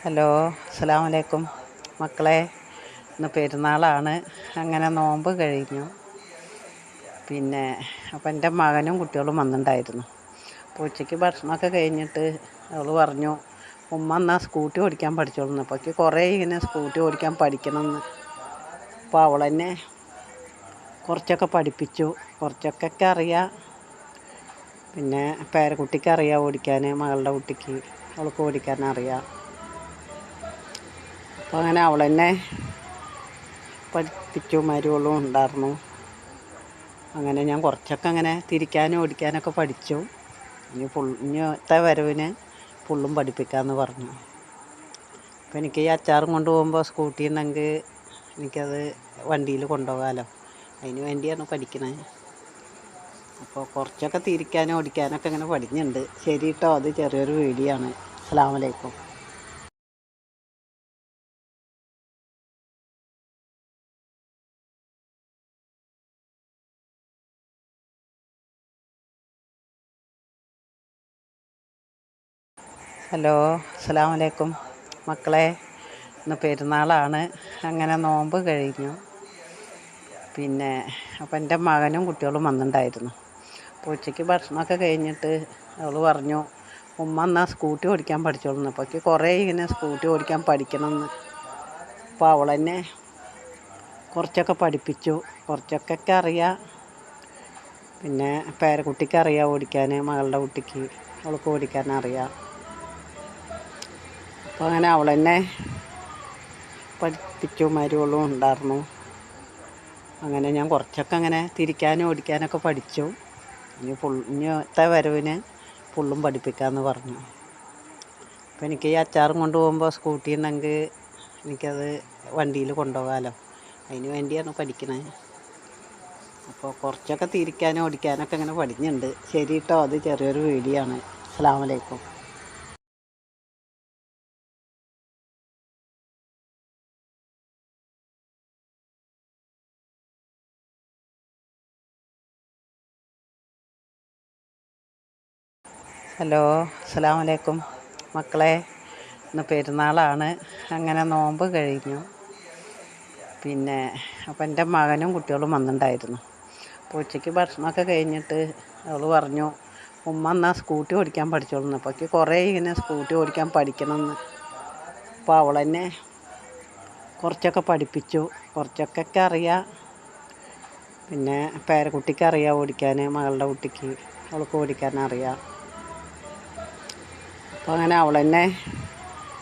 Hello, അസ്സലാമു അലൈക്കും മക്കളെ. ഇന്ന് പെരുന്നാളാണ്. അങ്ങനെ നോമ്പ് കഴിഞ്ഞു. അപ്പം എൻ്റെ മകനും കുട്ടികളും വന്നിട്ടുണ്ടായിരുന്നു. അപ്പോൾ ഉച്ചയ്ക്ക് ഭക്ഷണമൊക്കെ കഴിഞ്ഞിട്ട് അവൾ പറഞ്ഞു, ഉമ്മ എന്നാൽ സ്കൂട്ടി ഓടിക്കാൻ പഠിച്ചോളുന്നു. അപ്പോൾ കുറേ ഇങ്ങനെ സ്കൂട്ടി ഓടിക്കാൻ പഠിക്കണമെന്ന്. അപ്പോൾ അവൾ തന്നെ കുറച്ചൊക്കെ പഠിപ്പിച്ചു. കുറച്ചൊക്കെ അറിയാം. പേരക്കുട്ടിക്ക് അറിയാം ഓടിക്കാൻ, മകളുടെ കുട്ടിക്ക് അവൾക്ക് ഓടിക്കാൻ അറിയാം. അപ്പോൾ അങ്ങനെ അവൾ തന്നെ പഠിപ്പിച്ചു. മരുമകളും ഉണ്ടായിരുന്നു. അങ്ങനെ ഞാൻ കുറച്ചൊക്കെ അങ്ങനെ തിരിക്കാനും ഓടിക്കാനൊക്കെ പഠിച്ചു. ഇനിയത്തെ വരവിന് ഫുള്ളും പഠിപ്പിക്കാമെന്ന് പറഞ്ഞു. അപ്പോൾ എനിക്ക് ഈ അച്ചാറും കൊണ്ടുപോകുമ്പോൾ സ്കൂട്ടി ഉണ്ടെങ്കിൽ എനിക്കത് വണ്ടിയിൽ കൊണ്ടുപോകാമല്ലോ. അതിന് വേണ്ടിയാണ് പഠിക്കണത്. അപ്പോൾ കുറച്ചൊക്കെ തിരിക്കാനും ഓടിക്കാനൊക്കെ ഇങ്ങനെ പഠിക്കുന്നുണ്ട്. ശരി കേട്ടോ, അത് ചെറിയൊരു വീഡിയോ ആണ്. അസ്സലാമു അലൈക്കും. ഹലോ, അസ്സലാമു അലൈക്കും മക്കളെ. ഇന്ന് പെരുന്നാളാണ്. അങ്ങനെ നോമ്പ് കഴിഞ്ഞു. അപ്പം എൻ്റെ മകനും കുട്ടികളും വന്നിട്ടുണ്ടായിരുന്നു. അപ്പോൾ ഉച്ചയ്ക്ക് ഭക്ഷണമൊക്കെ കഴിഞ്ഞിട്ട് അവൾ പറഞ്ഞു, ഉമ്മ എന്നാൽ സ്കൂട്ടി ഓടിക്കാൻ പഠിച്ചോളുന്നു. അപ്പോൾ കുറേ ഇങ്ങനെ സ്കൂട്ടി ഓടിക്കാൻ പഠിക്കണമെന്ന്. അപ്പോൾ അവൾ തന്നെ കുറച്ചൊക്കെ പഠിപ്പിച്ചു. കുറച്ചൊക്കെ അറിയാം. പേരക്കുട്ടിക്ക് അറിയാം ഓടിക്കാൻ, മകളുടെ കുട്ടിക്ക് അവൾക്ക് ഓടിക്കാൻ അറിയാം. അപ്പോൾ അങ്ങനെ അവൾ തന്നെ പഠിപ്പിച്ചു. മരുമകളും ഉണ്ടായിരുന്നു. അങ്ങനെ ഞാൻ കുറച്ചൊക്കെ അങ്ങനെ തിരിക്കാനും ഓടിക്കാനൊക്കെ പഠിച്ചു. ഇനിയത്തെ വരവിന് ഫുള്ളും പഠിപ്പിക്കാമെന്ന് പറഞ്ഞു. അപ്പോൾ എനിക്ക് ഈ അച്ചാറും കൊണ്ടുപോകുമ്പോൾ സ്കൂട്ടി ഉണ്ടെങ്കിൽ എനിക്കത് വണ്ടിയിൽ കൊണ്ടുപോകാമല്ലോ. അതിന് വേണ്ടിയാണ് പഠിക്കണത്. അപ്പോൾ കുറച്ചൊക്കെ തിരിക്കാനും ഓടിക്കാനൊക്കെ ഇങ്ങനെ പഠിക്കുന്നുണ്ട്. ശരി കേട്ടോ, അത് ചെറിയൊരു വീഡിയോ ആണ്. അസ്സലാമു അലൈക്കും. ഹലോ, അസ്സലാമു അലൈക്കും മക്കളെ. ഇന്ന് പെരുന്നാളാണ്. അങ്ങനെ നോമ്പ് കഴിഞ്ഞു. അപ്പം എൻ്റെ മകനും കുട്ടികളും വന്നിട്ടുണ്ടായിരുന്നു. അപ്പോൾ ഉച്ചയ്ക്ക് ഭക്ഷണമൊക്കെ കഴിഞ്ഞിട്ട് അവൾ പറഞ്ഞു, ഉമ്മ എന്നാൽ സ്കൂട്ടി ഓടിക്കാൻ പഠിച്ചോളുന്നു. അപ്പോൾ കുറേ ഇങ്ങനെ സ്കൂട്ടി ഓടിക്കാൻ പഠിക്കണമെന്ന്. അപ്പോൾ അവൾ തന്നെ കുറച്ചൊക്കെ പഠിപ്പിച്ചു. കുറച്ചൊക്കെ അറിയാം. പേരക്കുട്ടിക്ക് അറിയാം ഓടിക്കാൻ, മകളുടെ കുട്ടിക്ക് അവൾക്ക് ഓടിക്കാൻ അറിയാം. അപ്പോൾ അങ്ങനെ അവൾ തന്നെ